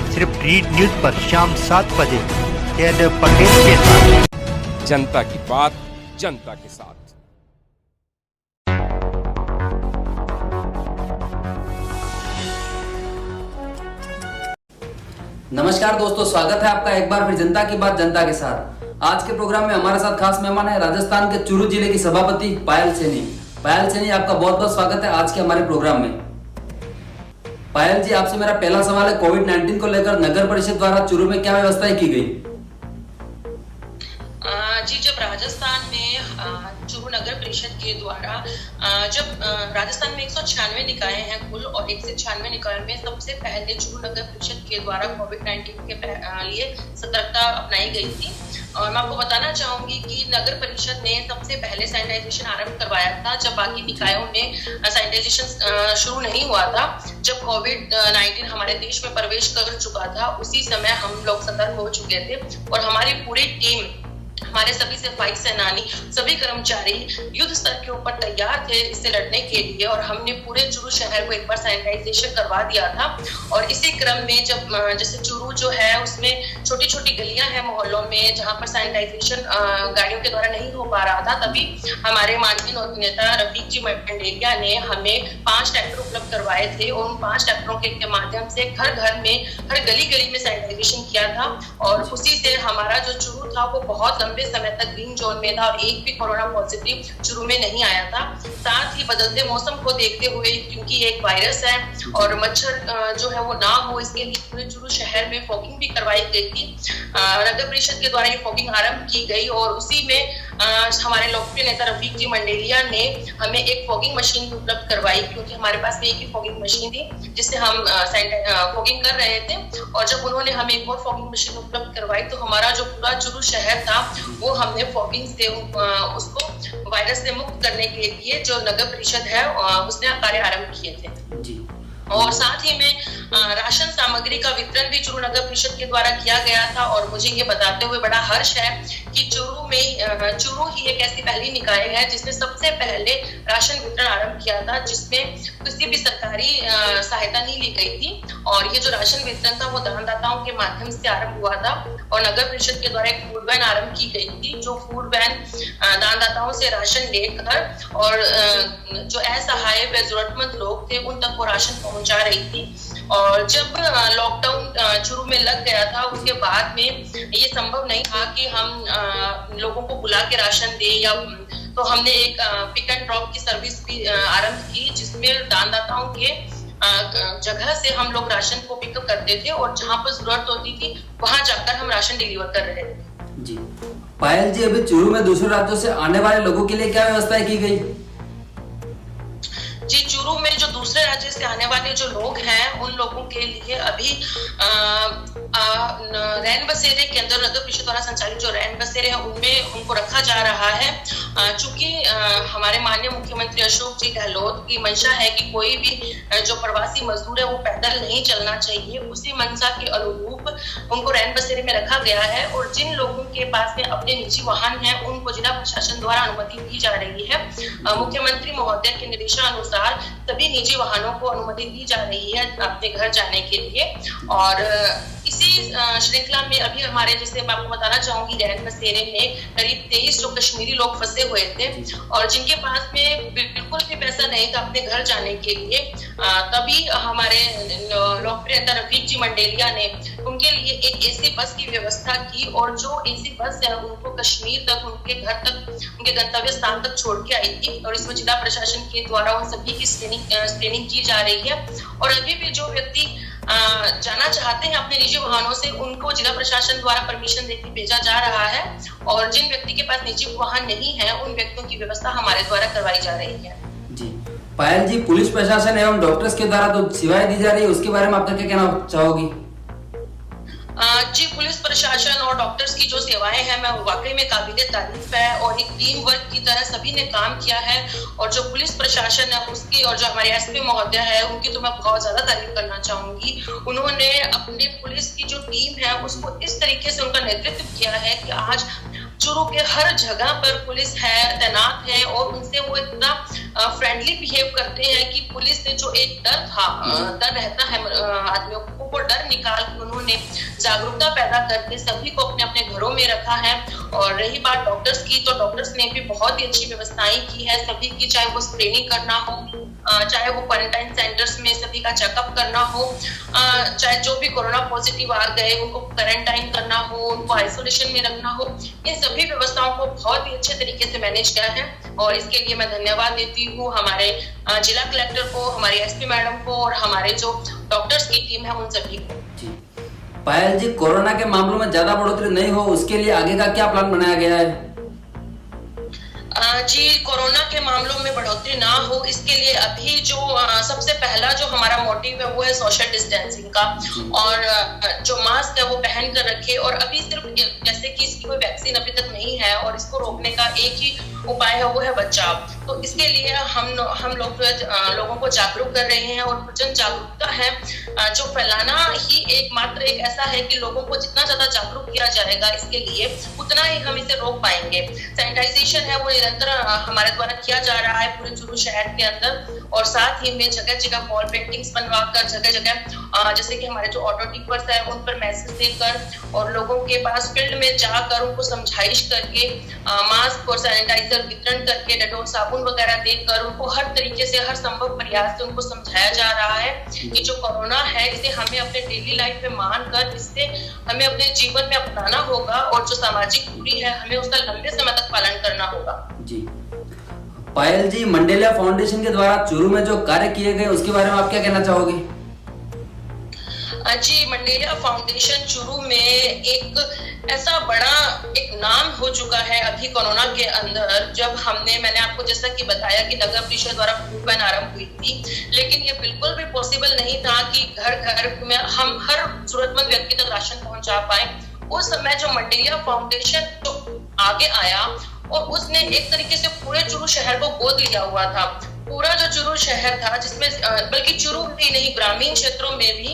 सिर्फ read news पर शाम 7 बजे जयदेव पटेल के साथ। जनता की बात जनता के साथ। नमस्कार दोस्तों, स्वागत है आपका एक बार फिर जनता की बात जनता के साथ। आज के प्रोग्राम में हमारे साथ खास मेहमान है राजस्थान के चूरू जिले की सभापति पायल सैनी। पायल सैनी, आपका बहुत बहुत स्वागत है आज के हमारे प्रोग्राम में। पायल जी, आपसे मेरा पहला सवाल है, कोविड-19 को लेकर नगर परिषद द्वारा चूरू में क्या व्यवस्थाएं की गई? जी, जब राजस्थान में चूरू नगर परिषद के द्वारा जब राजस्थान में 196 निकाय हैं कुल, और 196 निकाय में सबसे पहले चूरू नगर परिषद के द्वारा कोविड-19 के लिए सतर्कता अपनाई गई थी। और मैं आपको बताना चाहूंगी कि नगर परिषद ने सबसे पहले सैनिटाइजेशन आरंभ करवाया था जब बाकी निकायों में सैनिटाइजेशन शुरू नहीं हुआ था। जब कोविड-19 हमारे देश में प्रवेश कर चुका था, उसी समय हम लोग सतर्क हो चुके थे और हमारी पूरी टीम, हमारे सभी सफाई सेनानी, सभी कर्मचारी युद्ध स्तर के ऊपर तैयार थे इससे लड़ने के लिए। और हमने पूरे चूरू शहर को एक बार सैनिटाइजेशन करवा दिया था। और इसी क्रम में जब जैसे चूरू जो है उसमें छोटी छोटी गलियां हैं मोहल्लों में जहां पर सैनिटाइजेशन गाड़ियों के द्वारा नहीं हो पा रहा था, तभी हमारे माननीय नेता रफीक जी मंडेलिया ने हमें 5 ट्रैक्टर उपलब्ध करवाए थे। और उन 5 ट्रैक्टरों के माध्यम से घर घर में, हर गली गली में सैनिटाइजेशन किया था। और उसी से हमारा जो चूरू था वो बहुत लंबे समय तक ग्रीन जोन में था और एक भी कोरोना पॉजिटिव चूरू में नहीं आया था। साथ ही बदलते मौसम को देखते हुए, क्योंकि एक वायरस है और मच्छर जो है वो ना हो, इसके लिए पूरे चूरू शहर में फॉगिंग भी करवाई गई थी। नगर परिषद के द्वारा ये फॉगिंग आरंभ की गई और उसी में हमारे लोकप्रिय नेता रफीक जी मंडेलिया ने हमें एक फॉगिंग मशीन भी उपलब्ध करवाई, क्योंकि हमारे पास में एक ही फॉगिंग मशीन थी जिससे हम फॉगिंग कर रहे थे। और जब उन्होंने हमें एक और फॉगिंग मशीन उपलब्ध करवाई तो हमारा जो पूरा चूरू शहर था वो हमने फॉगिंग से उसको वायरस से मुक्त करने के लिए जो नगर परिषद है उसने कार्य आरंभ किए थे जी। और साथ ही में राशन सामग्री का वितरण भी चूरू नगर परिषद के द्वारा किया गया था। और मुझे ये बताते हुए बड़ा हर्ष है कि चूरू ही एक ऐसी पहली निकाय है जिसने सबसे पहले राशन वितरण आरंभ किया था, जिसमें किसी भी सरकारी सहायता नहीं ली गई थी। और ये जो राशन वितरण था वो दानदाताओं के माध्यम से आरंभ हुआ था। और नगर परिषद के द्वारा एक फूड वैन आरंभ की गई थी, जो फूड वैन दानदाताओं से राशन लेकर और जो असहाय व जरूरतमंद लोग थे उन तक वो राशन पहुंचा रही थी। और जब लॉकडाउन चूरू में लग गया था, उसके बाद में ये संभव नहीं था कि हम लोगों को बुला के राशन दे, या तो हमने एक पिक एंड ड्रॉप की सर्विस भी आरंभ की, जिसमें दानदाताओं के जगह से हम लोग राशन को पिकअप करते थे और जहां पर जरूरत होती थी वहां जाकर हम राशन डिलीवर कर रहे थे जी। पायल जी, अभी चूरू में दूसरे राज्यों से आने वाले लोगों के लिए क्या व्यवस्थाएं की गई? जी, चूरू में जो दूसरे राज्य से आने वाले जो लोग हैं उन लोगों के लिए अभी रैन बसेरे के अंदर नगर परिषद द्वारा संचालित जो रैन बसेरे हैं उनमें उनको रखा जा रहा है। चूंकि हमारे माननीय मुख्यमंत्री अशोक जी गहलोत की मंशा है कि कोई भी जो प्रवासी मजदूर है वो पैदल नहीं चलना चाहिए, उसी मंशा के अनुरूप उनको रैन बसेरे में रखा गया है। और जिन लोगों के पास में अपने निजी वाहन है उनको जिला प्रशासन द्वारा अनुमति दी जा रही है। मुख्यमंत्री महोदय के निर्देशानुसार सभी निजी वाहनों को अनुमति दी जा रही है अपने घर जाने के लिए। और इसी श्रृंखला में अभी हमारे, जैसे मैं आपको बताना चाहूंगी, रैन बसेरे में करीब 23 जो कश्मीरी लोग फंसे हुए थे और जिनके पास में बिल्कुल भी पैसा नहीं था अपने घर जाने के लिए, तभी हमारे लोकप्रिय नेता रफीक जी मंडेलिया ने उनके लिए एक एसी बस की व्यवस्था की। और जो एसी बस है उनको कश्मीर तक, उनके घर तक, उनके गंतव्य स्थान तक छोड़ के आई थी। और इसमें जिला प्रशासन के द्वारा उन सभी की स्क्रीनिंग की जा रही है। और अभी भी जो व्यक्ति जाना चाहते हैं अपने निजी वाहनों से, उनको जिला प्रशासन द्वारा परमिशन देकर भेजा जा रहा है। और जिन व्यक्ति के पास निजी वाहन नहीं है उन व्यक्तियों की व्यवस्था हमारे द्वारा करवाई जा रही है जी। पायल जी, पुलिस प्रशासन एवं डॉक्टर्स के द्वारा जो सेवाएं दी जा रही है उसके बारे में आपका क्या कहना चाहोगी? जी, पुलिस प्रशासन और डॉक्टर्स की जो सेवाएं हैं मैं वाकई में काबिले तारीफ है। और एक टीम वर्क की तरह सभी ने काम किया है। और जो पुलिस प्रशासन है उसकी, और जो हमारे एसपी महोदय है उनकी तो मैं बहुत ज्यादा तारीफ करना चाहूंगी। उन्होंने अपने पुलिस की जो टीम है उसको इस तरीके से उनका नेतृत्व किया है कि आज चूरू के हर जगह पर पुलिस है, तैनात है। और उनसे वो इतना फ्रेंडली बिहेव करते हैं कि पुलिस से जो एक डर रहता है आदमियों को, वो डर निकाल के उन्होंने जागरूकता पैदा करके सभी को अपने अपने घरों में रखा है। और रही बात डॉक्टर्स की, तो डॉक्टर्स ने भी बहुत ही अच्छी व्यवस्थाएं की है सभी की, चाहे वो स्क्रीनिंग करना हो, चाहे वो क्वारंटाइन सेंटर्स में सभी का चेकअप करना हो, चाहे जो भी कोरोना पॉजिटिव आ गए उनको क्वारंटाइन करना हो, उनको आइसोलेशन में रखना हो, इन सभी व्यवस्थाओं को बहुत ही अच्छे तरीके से मैनेज किया है। और इसके लिए मैं धन्यवाद देती हूँ हमारे जिला कलेक्टर को, हमारी एसपी मैडम को और हमारे जो डॉक्टर्स की टीम है उन सभी को। पायल जी, कोरोना के मामलों में ज्यादा बढ़ोतरी नहीं हो उसके लिए आगे का क्या प्लान बनाया गया है? जी, कोरोना के मामलों में बढ़ोतरी ना हो इसके लिए अभी जो सबसे पहला जो हमारा मोटिव है वो है सोशल डिस्टेंसिंग का, और जो मास्क है वो पहन कर रखे। और अभी सिर्फ जैसे कि इसकी कोई वैक्सीन अभी तक नहीं है और इसको रोकने का एक ही उपाय है वो है बचाव। तो इसके लिए हम लोग जो है लोगों को जागरूक कर रहे हैं, और जन जागरूकता है जो फैलाना ही एकमात्र एक ऐसा है कि लोगों को जितना ज्यादा जागरूक किया जाएगा इसके लिए उतना ही हम इसे रोक पाएंगे। सैनिटाइजेशन है वो निरंतर हमारे द्वारा किया जा रहा है पूरे चूरू शहर के अंदर, और साथ ही में जगह जगह वॉल पेंटिंग्स बनवाकर जगह जगह जैसे कि हमारे जो ऑटो टिपर्स है उन पर मैसेज देकर और लोगों के पास फील्ड में जाकर उनको समझाइश करके मास्क और सैनिटाइजर वितरण करके डेटॉल साबुन वगैरह देकर उनको हर तरीके से हर संभव प्रयास से उनको समझाया जा रहा है कि जो कोरोना है इसे हमें अपने डेली लाइफ में मानकर इससे हमें अपने जीवन में अपनाना होगा, और जो सामाजिक दूरी है हमें उसका लंबे समय तक पालन करना होगा। जी पायल जी, मंडेला फाउंडेशन के द्वारा चूरू में जो कार्य किए गए उसके बारे में आप क्या कहना चाहोगे? जी, मंडेला फाउंडेशन चूरू में एक ऐसा बड़ा एक नाम हो चुका है अभी कोरोना के अंदर। जब मैंने आपको जैसा कि बताया कि नगर परिषद द्वारा फूड बैन आरंभ हुई थी, लेकिन ये बिल्कुल भी पॉसिबल नहीं था कि घर घर में हम हर जरूरतमंद व्यक्ति तक राशन पहुंचा पाए। उस समय जो मंडेला फाउंडेशन तो आगे आया और उसने एक तरीके से पूरे चूरू शहर को गोद लिया हुआ था। पूरा जो चूरू शहर था, जिसमें बल्कि चूरू ही नहीं ग्रामीण क्षेत्रों में भी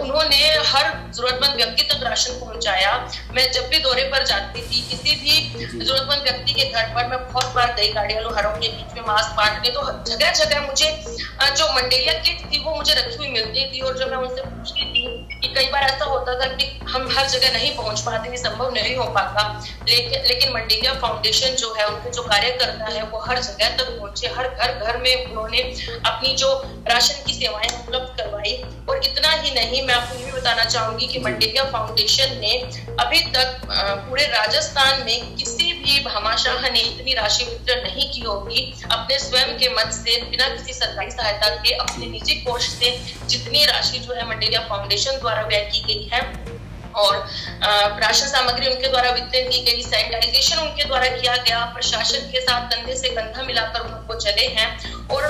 उन्होंने हर जरूरतमंद व्यक्ति तक राशन पहुंचाया। मैं जब भी दौरे पर जाती थी किसी भी जरूरतमंद व्यक्ति के घर पर, मैं बहुत बार गई गाड़ियां घरों के बीच में मास्क बांटने, तो जगह जगह मुझे जो मंडेलिया किट थी वो मुझे रखी हुई मिलती थी। और जब मैं उनसे पूछती थी कि कई बार ऐसा होता था कि हम हर जगह नहीं पहुंच पाते, ये संभव नहीं हो पाता, लेकिन मंडेलिया फाउंडेशन जो है उनके जो कार्य करता है वो हर जगह तक पहुंचे, हर घर में उन्होंने अपनी जो राशन की सेवाएं उपलब्ध करवाई। और इतना ही नहीं, मैं आपको ये भी बताना चाहूंगी कि मंडेलिया फाउंडेशन ने अभी तक पूरे राजस्थान में किसी भी भामाशाह ने इतनी राशि वितरण नहीं की होगी। अपने स्वयं के मत से, बिना किसी सरकारी सहायता के, अपने निजी कोष से जितनी राशि जो है मंडेलिया फाउंडेशन द्वारा व्यय की गई है, और राशन सामग्री उनके द्वारा वितरण की गई, सैनिटाइजेशन उनके द्वारा किया गया, प्रशासन के साथ कंधे से कंधा मिलाकर उनको चले हैं। और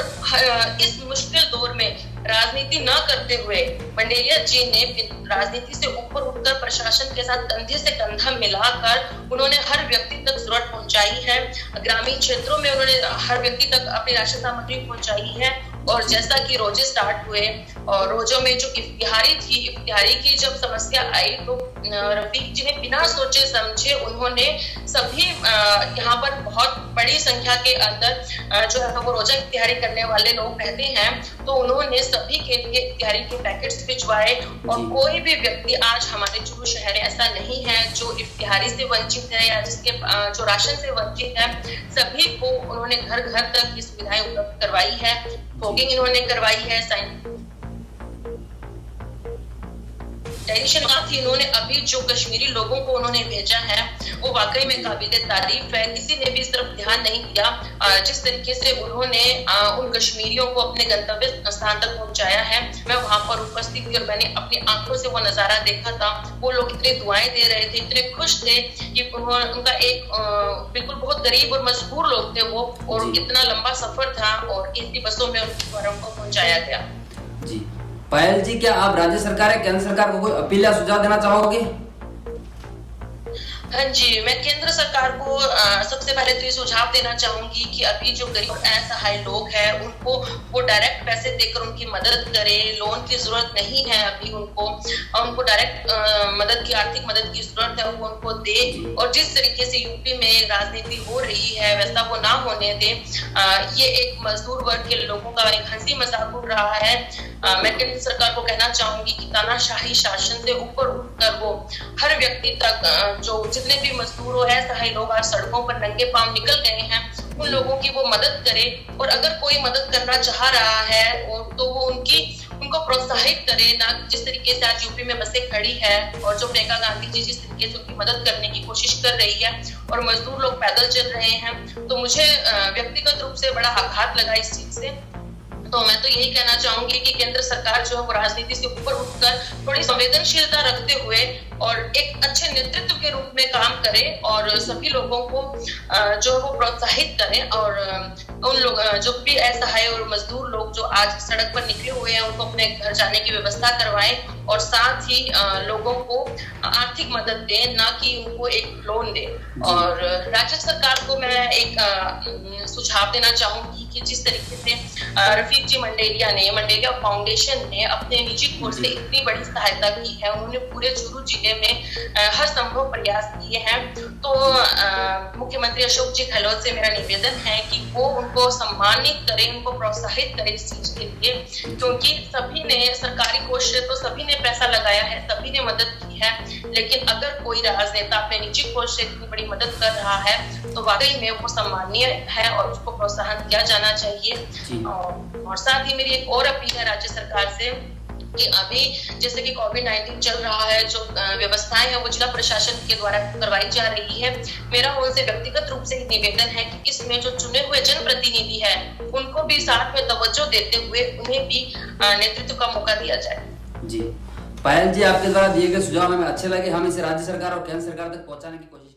इस मुश्किल दौर में राजनीति न करते हुए मंडेलिया जी ने राजनीति से ऊपर उठकर प्रशासन के साथ कंधे से कंधा मिलाकर उन्होंने हर व्यक्ति तक जरूरत पहुंचाई है। ग्रामीण क्षेत्रों में उन्होंने हर व्यक्ति तक अपनी राशन सामग्री पहुंचाई है। और जैसा कि रोजे स्टार्ट हुए और रोजों में जो इफ्तिहारी थी, इफ्तिहारी की जब समस्या आई तो रफीक जी ने बिना सोचे समझे उन्होंने सभी यहाँ पर बहुत बड़ी संख्या के अंदर जो है वो रोजा इफ्तिहारी करने वाले लोग रहते हैं, तो उन्होंने सभी के लिए इफ्तिहारी के पैकेट्स भिजवाए। और कोई भी व्यक्ति आज हमारे चूरू शहर में ऐसा नहीं है जो इफ्तिहारी से वंचित है या जिसके जो राशन से वंचित है। सभी को उन्होंने घर घर तक ये सुविधाएं उपलब्ध करवाई है, फॉगिंग इन्होंने करवाई है, सैनिटाइजेशन साथ ही इन्होंने अभी जो कश्मीरी लोगों को उन्होंने भेजा है वो वाकई में काबिले तारीफ है। किसी ने भी इस तरफ ध्यान नहीं दिया जिस तरीके से उन्होंने उन कश्मीरियों को अपने गंतव्य स्थान तक पहुंचाया है। मैं वहां पर उपस्थित थी और मैंने अपनी आंखों से वो नजारा देखा था। वो लोग इतने दुआएं दे रहे थे, इतने खुश थे कि उनका एक बिल्कुल बहुत गरीब और मजबूर लोग थे वो, और इतना लंबा सफर था और इतनी बसों में उनके द्वारा उनको पहुंचाया गया। जी पायल जी, क्या आप राज्य सरकार या केंद्र सरकार को कोई अपील या सुझाव देना चाहोगे? हाँ जी, मैं केंद्र सरकार को सबसे पहले तो ये सुझाव देना चाहूंगी कि अभी जो गरीब और असहाय लोग हैं उनको वो डायरेक्ट पैसे देकर उनकी मदद करें। लोन की जरूरत नहीं है अभी उनको डायरेक्ट मदद की, आर्थिक मदद की जरूरत है, वो उनको दे। और जिस तरीके से यूपी में राजनीति हो रही है वैसा वो ना होने दे। ये एक मजदूर वर्ग के लोगों का एक हंसी मजाक उड़ रहा है। मैं केंद्र सरकार को कहना चाहूंगी कि तानाशाही शासन से ऊपर उठकर वो हर व्यक्ति तक जो जितने भी मजदूर हो, असहाय लोग आज सड़कों पर नंगे पांव निकल गए हैं, उन लोगों की वो मदद करे। और अगर कोई मदद करना चाह रहा है तो वो उनको प्रोत्साहित करे, ना जिस तरीके से आज यूपी में बसें खड़ी है और जो प्रियंका गांधी जी जिस तरीके से उनकी मदद करने की कोशिश कर रही है और मजदूर लोग पैदल चल रहे हैं, तो मुझे व्यक्तिगत रूप से बड़ा आघात लगा इस चीज से। तो मैं तो यही कहना चाहूंगी कि केंद्र सरकार जो है वो राजनीति से ऊपर उठकर थोड़ी संवेदनशीलता रखते हुए और एक अच्छे नेतृत्व के रूप में काम करे और सभी लोगों को जो है वो प्रोत्साहित करे। और उन लोग जो भी असहाय और मजदूर लोग जो आज सड़क पर निकले हुए हैं उनको अपने घर जाने की व्यवस्था करवाएं और साथ ही लोगों को आर्थिक मदद दें, ना कि उनको एक लोन दें। और राज्य सरकार को मैं एक सुझाव देना चाहूंगी कि जिस तरीके से रफीक जी मंडेलिया फाउंडेशन ने अपने निजी कोर्स से इतनी बड़ी सहायता की है, उन्होंने पूरे चूरू जिले में हर संभव प्रयास किए हैं। तो मुख्यमंत्री अशोक जी गहलोत से मेरा निवेदन है कि वो उनको सम्मानित करें, उनको प्रोत्साहित करें इस चीज के लिए, क्योंकि सभी ने सरकारी कोष से तो सभी ने पैसा लगाया है, सभी ने मदद की है। लेकिन अगर कोई राजनेता अपने निजी कोष से इतनी बड़ी मदद कर रहा है तो वाकई में वो सम्मानीय है और उसको प्रोत्साहन किया जाना चाहिए। और साथ ही मेरी एक और अपील है राज्य सरकार से कि अभी जैसे कि कोविड-19 चल रहा है, जो व्यवस्थाएं हैं वो जिला प्रशासन के द्वारा करवाई जा रही है। मेरा उनसे व्यक्तिगत रूप से निवेदन है कि इसमें जो चुने हुए जनप्रतिनिधि है उनको भी साथ में तवज्जो देते हुए उन्हें भी नेतृत्व का मौका दिया जाए। जी, पायल जी, आपके द्वारा दिए गए सुझाव हमें अच्छे लगे। हम इसे राज्य सरकार और केंद्र सरकार तक पहुंचाने की कोशिश